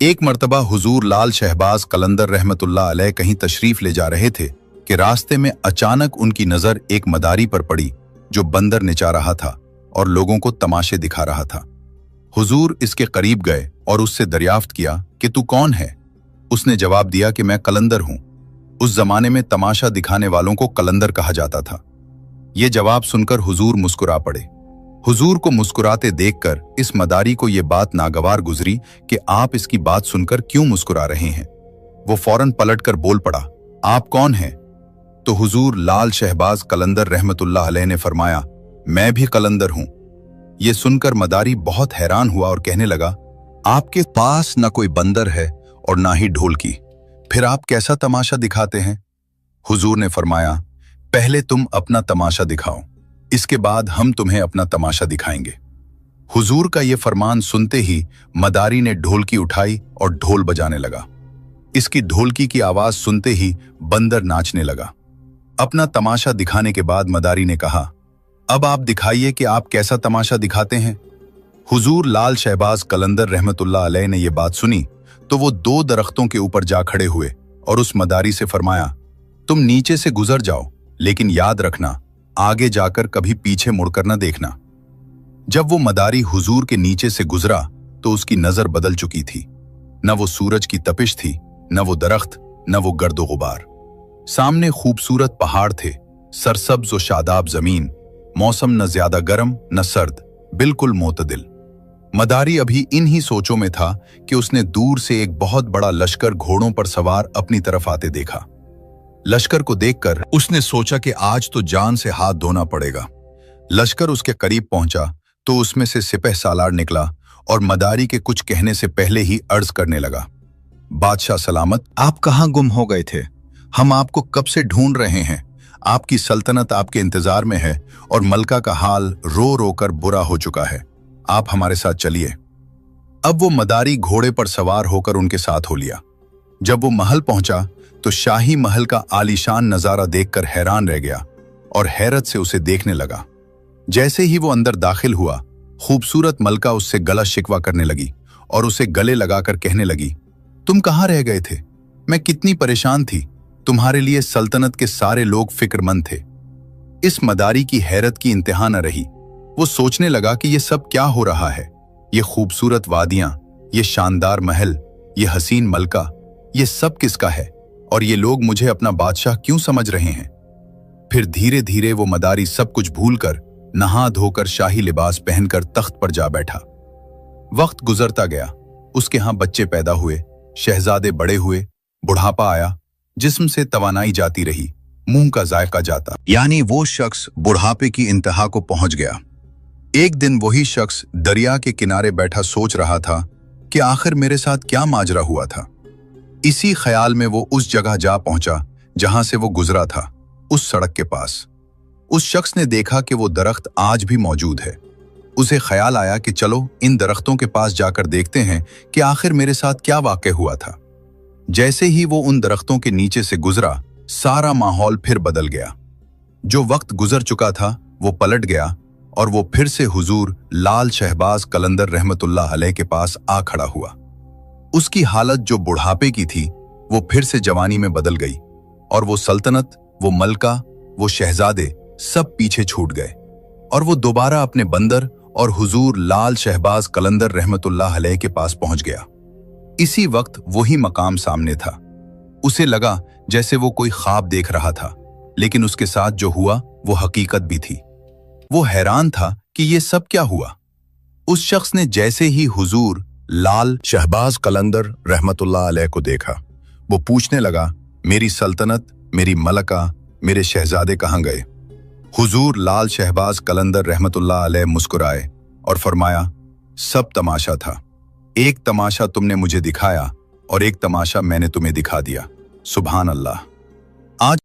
एक मर्तबा हुजूर लाल शहबाज कलंदर रहमतुल्लाह अलैह कहीं तशरीफ ले जा रहे थे कि रास्ते में अचानक उनकी नजर एक मदारी पर पड़ी जो बंदर निचा रहा था और लोगों को तमाशे दिखा रहा था। हुजूर इसके करीब गए और उससे दरियाफ्त किया कि तू कौन है। उसने जवाब दिया कि मैं कलंदर हूं। उस जमाने में तमाशा दिखाने वालों को कलंदर कहा जाता था। ये जवाब सुनकर हुजूर मुस्कुरा पड़े। हुजूर को मुस्कुराते देखकर इस मदारी को ये बात नागवार गुजरी कि आप इसकी बात सुनकर क्यों मुस्कुरा रहे हैं। वो फौरन पलटकर बोल पड़ा, आप कौन हैं? तो हुजूर लाल शहबाज कलंदर रहमतुल्लाह अलैह ने फरमाया, मैं भी कलंदर हूं। ये सुनकर मदारी बहुत हैरान हुआ और कहने लगा, आपके पास न कोई बंदर है और ना ही ढोलकी, फिर आप कैसा तमाशा दिखाते हैं? हुजूर ने फरमाया, पहले तुम अपना तमाशा दिखाओ, इसके बाद हम तुम्हें अपना तमाशा दिखाएंगे। हुजूर का ये फरमान सुनते ही मदारी ने ढोलकी उठाई और ढोल बजाने लगा। इसकी ढोलकी की आवाज सुनते ही बंदर नाचने लगा। अपना तमाशा दिखाने के बाद मदारी ने कहा, अब आप दिखाइए कि आप कैसा तमाशा दिखाते हैं। हुजूर लाल शहबाज कलंदर रहमतुल्लाह अलैह ने यह बात सुनी तो वो 2 दरख्तों के ऊपर जा खड़े हुए और उस मदारी से फरमाया, तुम नीचे से गुजर जाओ, लेकिन याद रखना आगे जाकर कभी पीछे मुड़कर न देखना। जब वो मदारी हुजूर के नीचे से गुजरा तो उसकी नजर बदल चुकी थी। न वो सूरज की तपिश थी, न वो दरख्त, न वो गर्दो गुबार। सामने खूबसूरत पहाड़ थे, सरसब्ज और शादाब जमीन, मौसम न ज्यादा गर्म न सर्द, बिल्कुल मोतदिल। मदारी अभी इन्हीं सोचों में था कि उसने दूर से एक बहुत बड़ा लश्कर घोड़ों पर सवार अपनी तरफ आते देखा। लश्कर को देखकर उसने सोचा कि आज तो जान से हाथ धोना पड़ेगा। लश्कर उसके करीब पहुंचा तो उसमें से सिपह सालार निकला और मदारी के कुछ कहने से पहले ही अर्ज करने लगा, बादशाह सलामत, आप कहाँ गुम हो गए थे? हम आपको कब से ढूंढ रहे हैं। आपकी सल्तनत आपके इंतजार में है और मलका का हाल रो रो कर बुरा हो चुका है। आप हमारे साथ चलिए। अब वो मदारी घोड़े पर सवार होकर उनके साथ हो लिया। जब वो महल पहुंचा तो शाही महल का आलीशान नजारा देखकर हैरान रह गया और हैरत से उसे देखने लगा। जैसे ही वो अंदर दाखिल हुआ, खूबसूरत मलका उससे गला शिकवा करने लगी और उसे गले लगाकर कहने लगी, तुम कहाँ रह गए थे? मैं कितनी परेशान थी, तुम्हारे लिए सल्तनत के सारे लोग फिक्रमंद थे। इस मदारी की हैरत की इंतहा न रही। वो सोचने लगा कि ये सब क्या हो रहा है। ये खूबसूरत वादियां, ये शानदार महल, ये हसीन मलका, ये सब किसका है और ये लोग मुझे अपना बादशाह क्यों समझ रहे हैं? फिर धीरे धीरे वो मदारी सब कुछ भूलकर नहा धोकर शाही लिबास पहनकर तख्त पर जा बैठा। वक्त गुजरता गया, उसके यहां बच्चे पैदा हुए, शहजादे बड़े हुए, बुढ़ापा आया, जिस्म से तवानाई जाती रही, मुंह का जायका जाता, यानी वो शख्स बुढ़ापे की इंतहा को पहुंच गया। एक दिन वही शख्स दरिया के किनारे बैठा सोच रहा था कि आखिर मेरे साथ क्या माजरा हुआ था। इसी ख्याल में वो उस जगह जा पहुंचा जहां से वो गुजरा था, उस सड़क के पास। उस शख्स ने देखा कि वो दरख्त आज भी मौजूद है। उसे ख्याल आया कि चलो इन दरख्तों के पास जाकर देखते हैं कि आखिर मेरे साथ क्या वाक़या हुआ था। जैसे ही वो उन दरख्तों के नीचे से गुजरा, सारा माहौल फिर बदल गया। जो वक्त गुजर चुका था वो पलट गया और वो फिर से हुजूर लाल शहबाज कलंदर रहमतुल्लाह अलैह के पास आ खड़ा हुआ। उसकी हालत जो बुढ़ापे की थी वो फिर से जवानी में बदल गई और वो सल्तनत, वो मलका, वो शहजादे सब पीछे छूट गए और वो दोबारा अपने बंदर और हुजूर लाल शहबाज कलंदर रहमतुल्लाह अलैह के पास पहुंच गया। इसी वक्त वही मकाम सामने था। उसे लगा जैसे वो कोई ख्वाब देख रहा था, लेकिन उसके साथ जो हुआ वो हकीकत भी थी। वो हैरान था कि ये सब क्या हुआ। उस शख्स ने जैसे ही हुजूर लाल शहबाज कलंदर रहमतुल्लाह अलैह को देखा, वो पूछने लगा, मेरी सल्तनत, मेरी मलका, मेरे शहजादे कहाँ गए? हुजूर लाल शहबाज कलंदर रहमतुल्लाह अलैह मुस्कुराए और फरमाया, सब तमाशा था। एक तमाशा तुमने मुझे दिखाया और एक तमाशा मैंने तुम्हें दिखा दिया। सुभान अल्लाह। आज